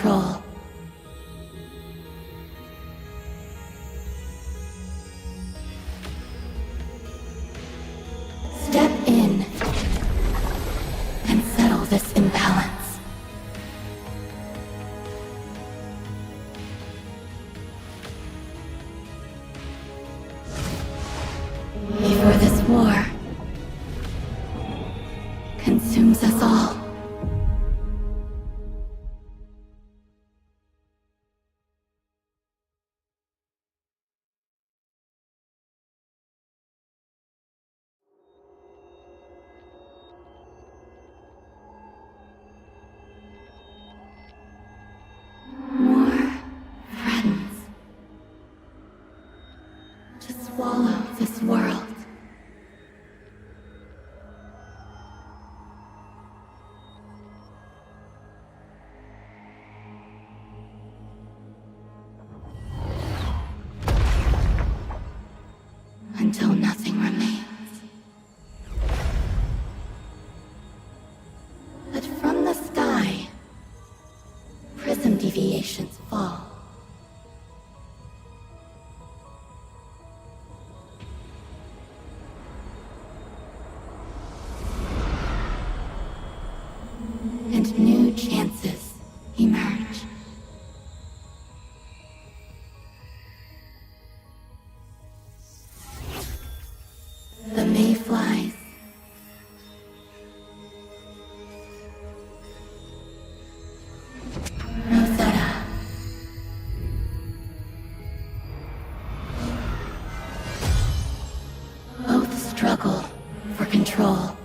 control. Step in and settle this imbalance. Before this war consumes us all. More threatens to swallow this world. Until nothing remains. But from the sky, prism deviations fall. And new chances emerge. The mayflies, Rosetta, both struggle for control.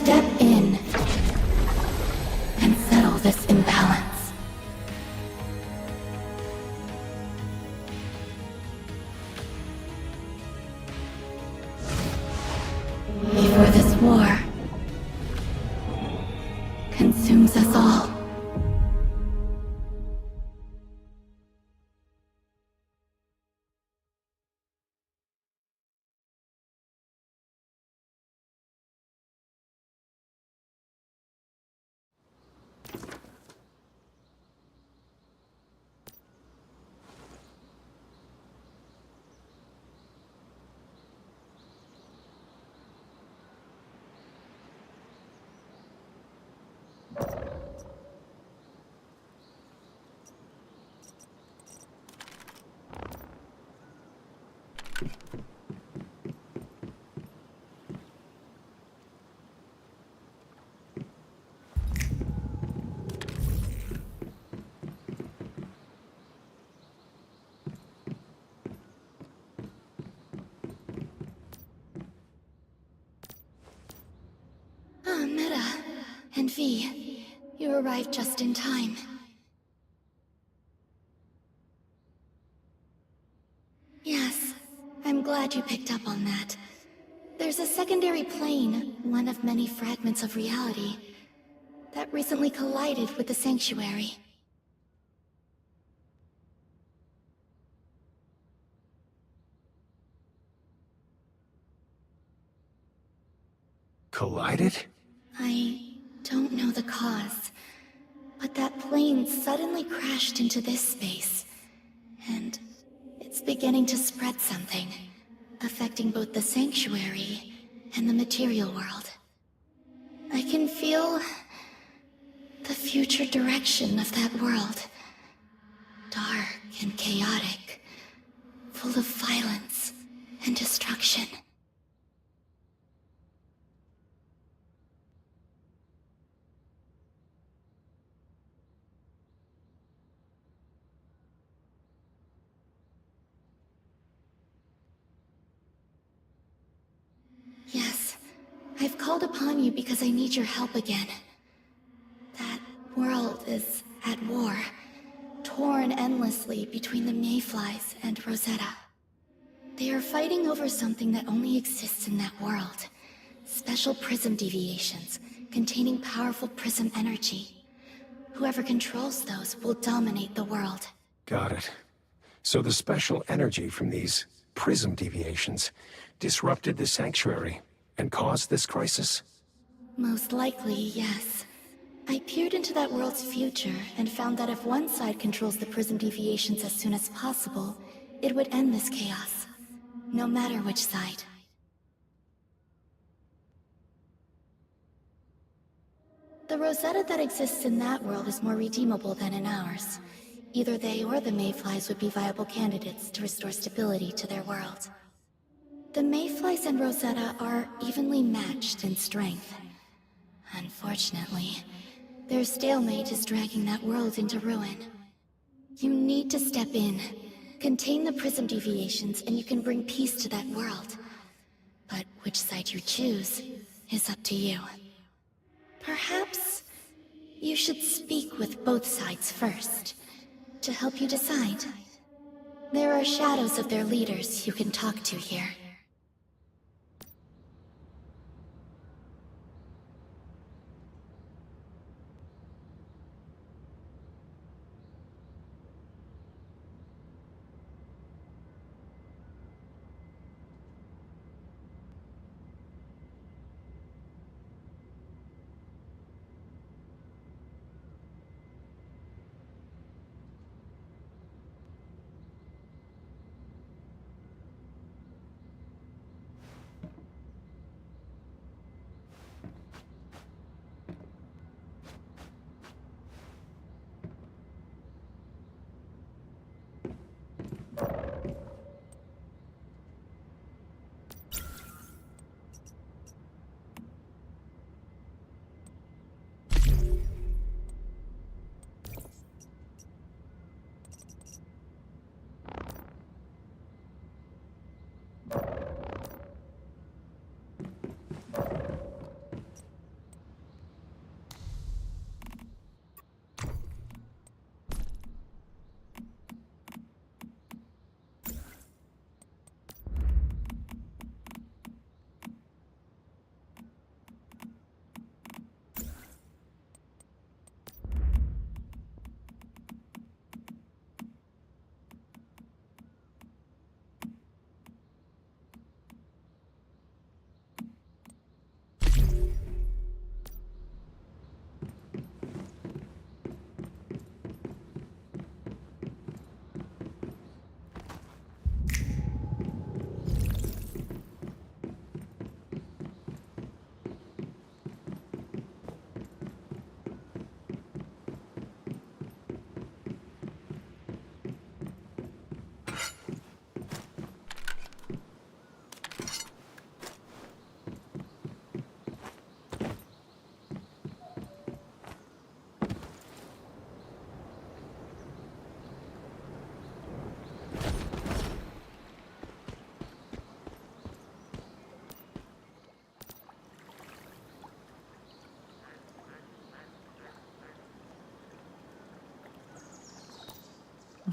Step in and settle this imbalance. Before this war consumes us all. Meta and V, you arrived just in time. Yes, I'm glad you picked up on that. There's a secondary plane, one of many fragments of reality, that recently collided with the Sanctuary. Collided? I don't know the cause, but that plane suddenly crashed into this space, and it's beginning to spread something, affecting both the Sanctuary and the material world. I can feel the future direction of that world. Dark and chaotic, full of violence and destruction. Yes, I've called upon you because I need your help again. That world is at war, torn endlessly between the Mayflies and Rosetta. They are fighting over something that only exists in that world. Special prism deviations, containing powerful prism energy. Whoever controls those will dominate the world. Got it. So the special energy from these prism deviations disrupted the sanctuary and caused this crisis? Most likely, yes. I peered into that world's future and found that if one side controls the prism deviations as soon as possible, it would end this chaos. No matter which side. The Rosetta that exists in that world is more redeemable than in ours. Either they or the Mayflies would be viable candidates to restore stability to their world. The Mayflies and Rosetta are evenly matched in strength. Unfortunately, their stalemate is dragging that world into ruin. You need to step in, contain the prism deviations, and you can bring peace to that world. But which side you choose is up to you. Perhaps you should speak with both sides first, to help you decide. There are shadows of their leaders you can talk to here.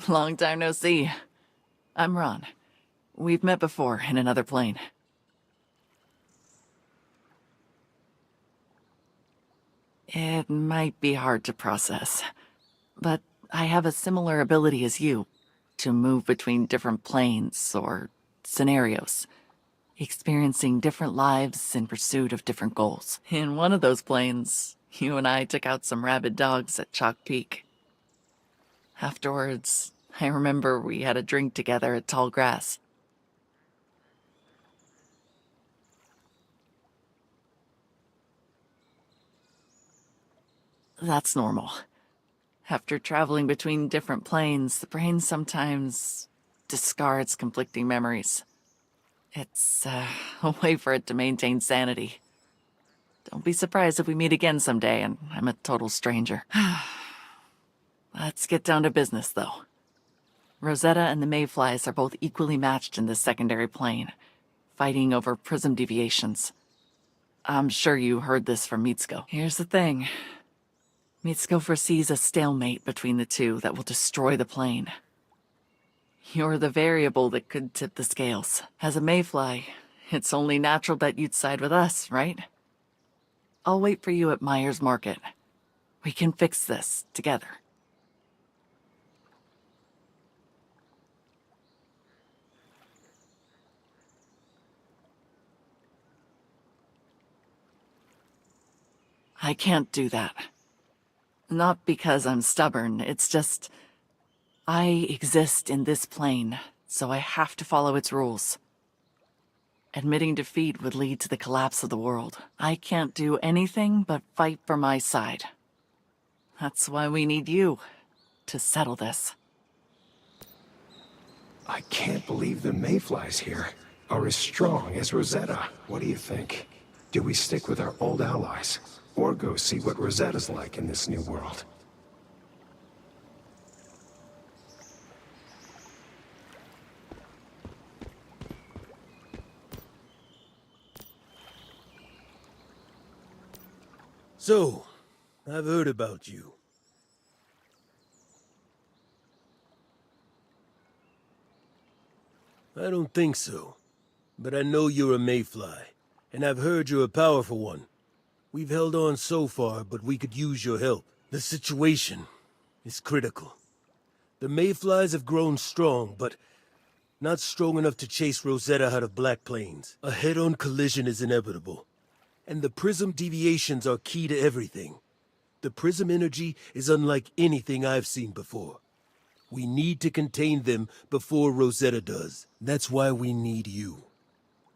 Long time no see. I'm Ron. We've met before in another plane. It might be hard to process, but I have a similar ability as you to move between different planes or scenarios, experiencing different lives in pursuit of different goals. In one of those planes, you and I took out some rabid dogs at Chalk Peak. Afterwards, I remember we had a drink together at Tall Grass. That's normal. After traveling between different planes, the brain sometimes discards conflicting memories. It's a way for it to maintain sanity. Don't be surprised if we meet again someday and I'm a total stranger. Let's get down to business, though. Rosetta and the Mayflies are both equally matched in this secondary plane, fighting over prism deviations. I'm sure you heard this from Mitsuko. Here's the thing. Mitsuko foresees a stalemate between the two that will destroy the plane. You're the variable that could tip the scales. As a Mayfly, it's only natural that you'd side with us, right? I'll wait for you at Myers Market. We can fix this together. I can't do that. Not because I'm stubborn, it's just... I exist in this plane, so I have to follow its rules. Admitting defeat would lead to the collapse of the world. I can't do anything but fight for my side. That's why we need you, to settle this. I can't believe the mayflies here are as strong as Rosetta. What do you think? Do we stick with our old allies, or go see what Rosetta's like in this new world? So, I've heard about you. I don't think so. But I know you're a mayfly, and I've heard you're a powerful one. We've held on so far, but we could use your help. The situation is critical. The mayflies have grown strong, but not strong enough to chase Rosetta out of Black Plains. A head-on collision is inevitable. And the prism deviations are key to everything. The prism energy is unlike anything I've seen before. We need to contain them before Rosetta does. That's why we need you.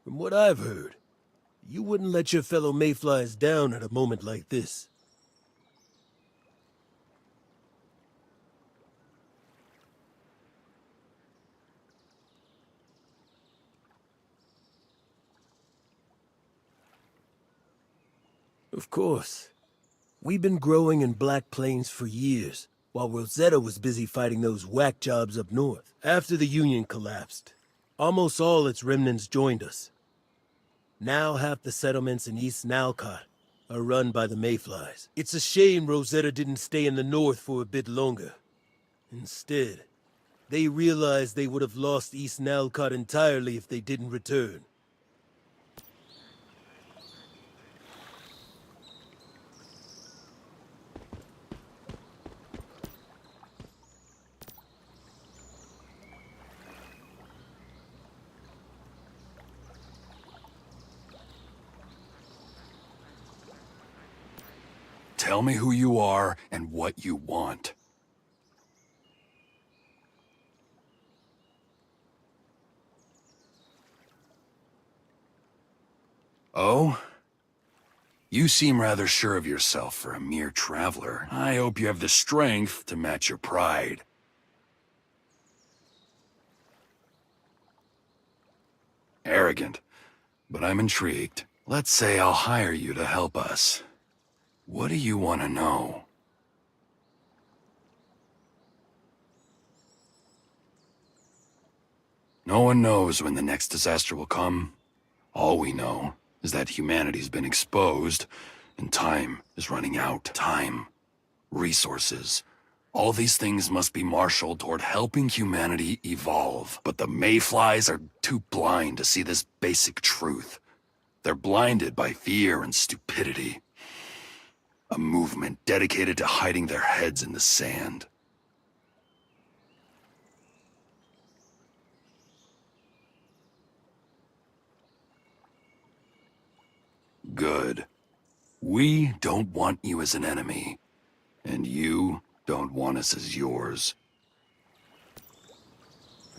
From what I've heard, you wouldn't let your fellow mayflies down at a moment like this. Of course. We've been growing in Black Plains for years, while Rosetta was busy fighting those whack jobs up north. After the Union collapsed, almost all its remnants joined us. Now half the settlements in East Nalcott are run by the mayflies. It's a shame Rosetta didn't stay in the north for a bit longer. Instead, they realized they would have lost East Nalcott entirely if they didn't return. Tell me who you are and what you want. Oh? You seem rather sure of yourself for a mere traveler. I hope you have the strength to match your pride. Arrogant, but I'm intrigued. Let's say I'll hire you to help us. What do you want to know? No one knows when the next disaster will come. All we know is that humanity's been exposed, and time is running out. Time, resources, all these things must be marshaled toward helping humanity evolve. But the mayflies are too blind to see this basic truth. They're blinded by fear and stupidity. A movement dedicated to hiding their heads in the sand. Good. We don't want you as an enemy, and you don't want us as yours.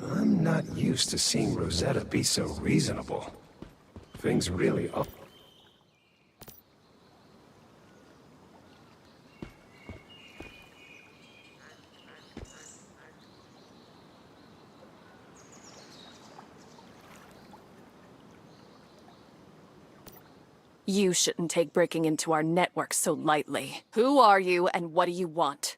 I'm not used to seeing Rosetta be so reasonable. Things really are. You shouldn't take breaking into our network so lightly. Who are you, and what do you want?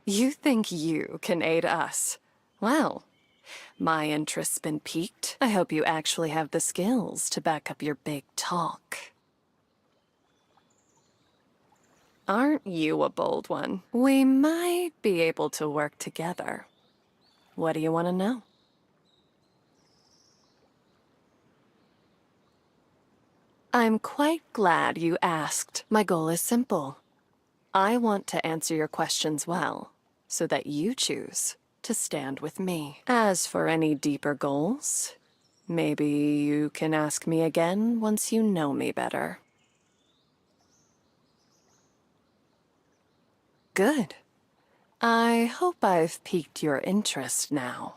You think you can aid us? Well, my interest's been piqued. I hope you actually have the skills to back up your big talk. Aren't you a bold one? We might be able to work together. What do you want to know? I'm quite glad you asked. My goal is simple. I want to answer your questions well, so that you choose to stand with me. As for any deeper goals, maybe you can ask me again once you know me better. Good. I hope I've piqued your interest now.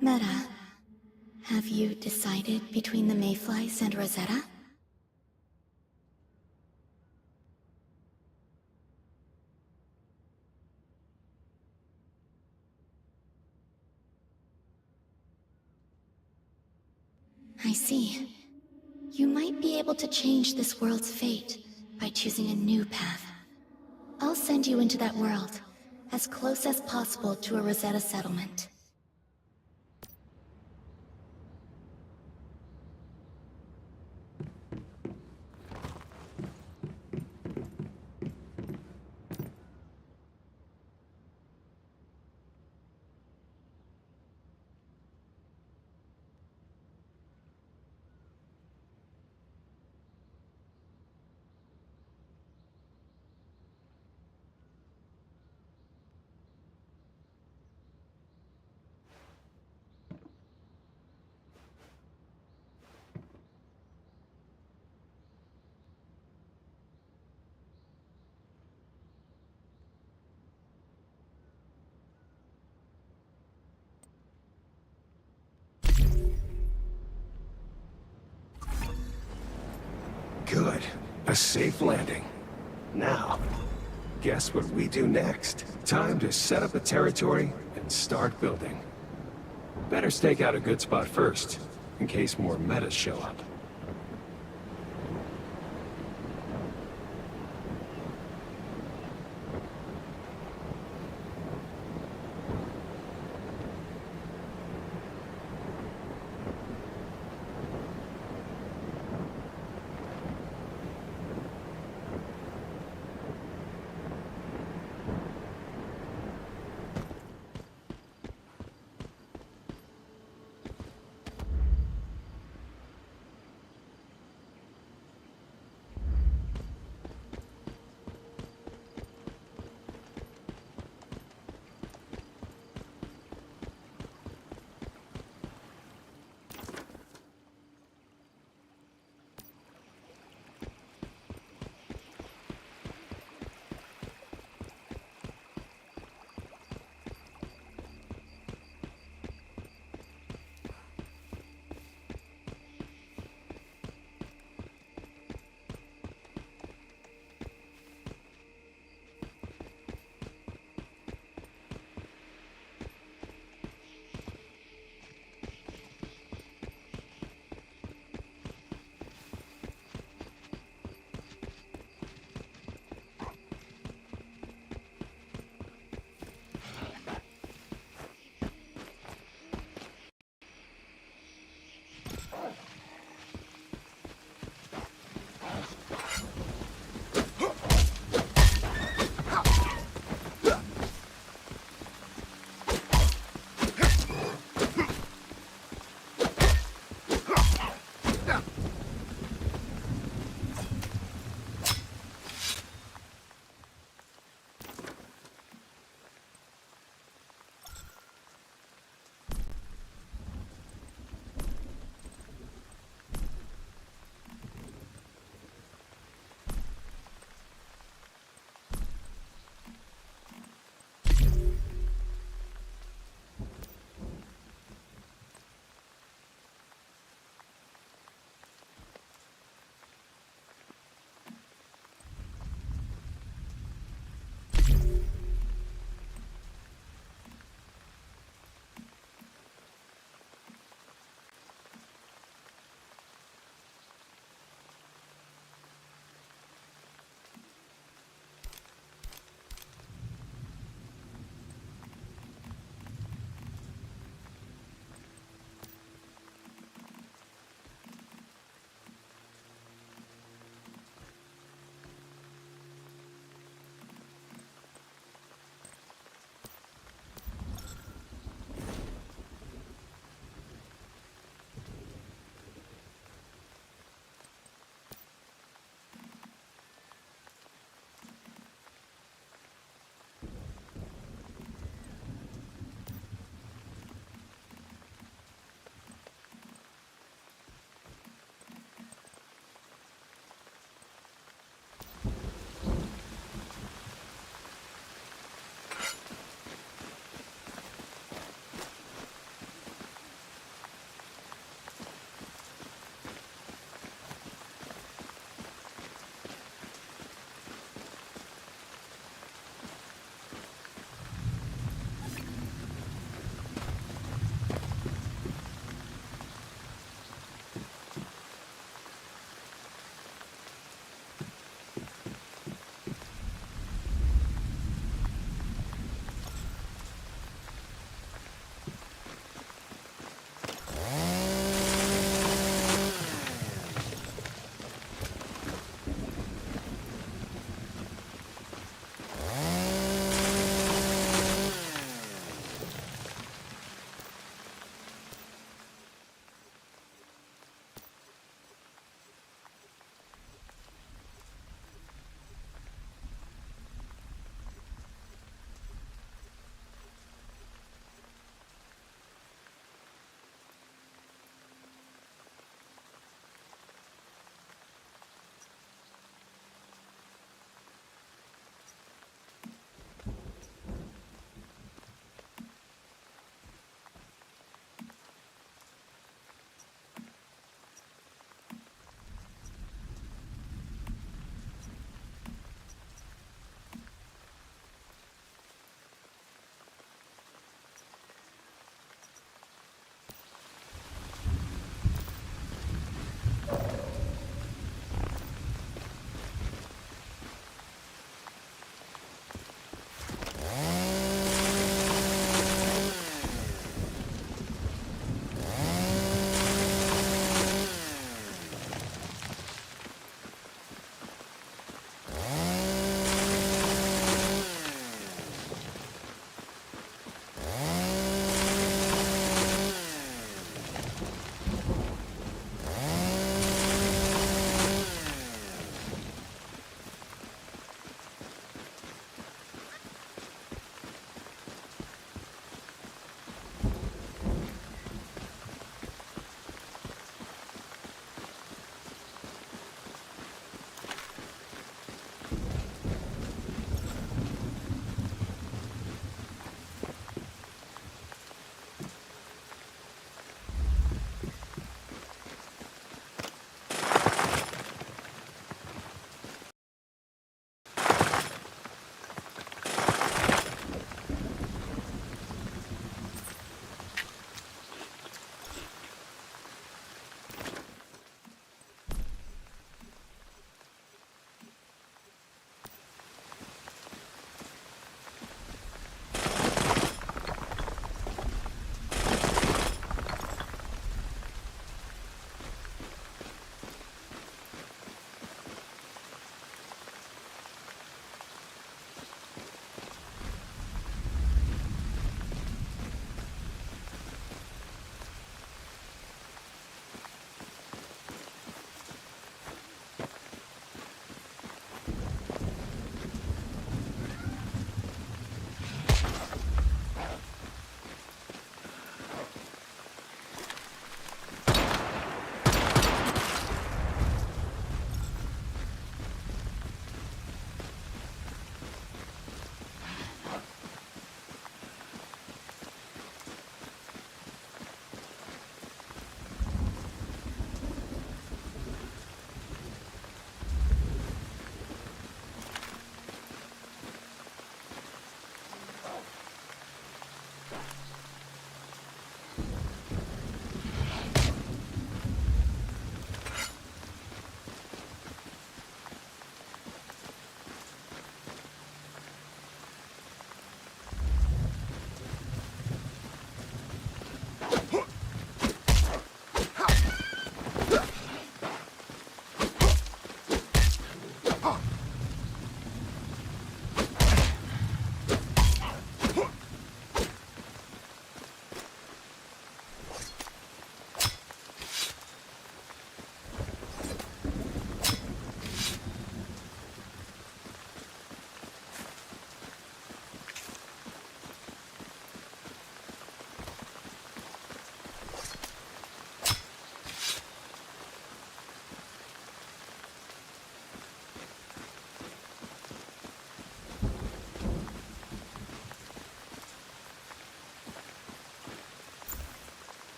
Meta, have you decided between the mayflies and Rosetta? I see. You might be able to change this world's fate by choosing a new path. I'll send you into that world, as close as possible to a Rosetta settlement. Good. A safe landing. Now, guess what we do next? Time to set up a territory and start building. Better stake out a good spot first, in case more metas show up.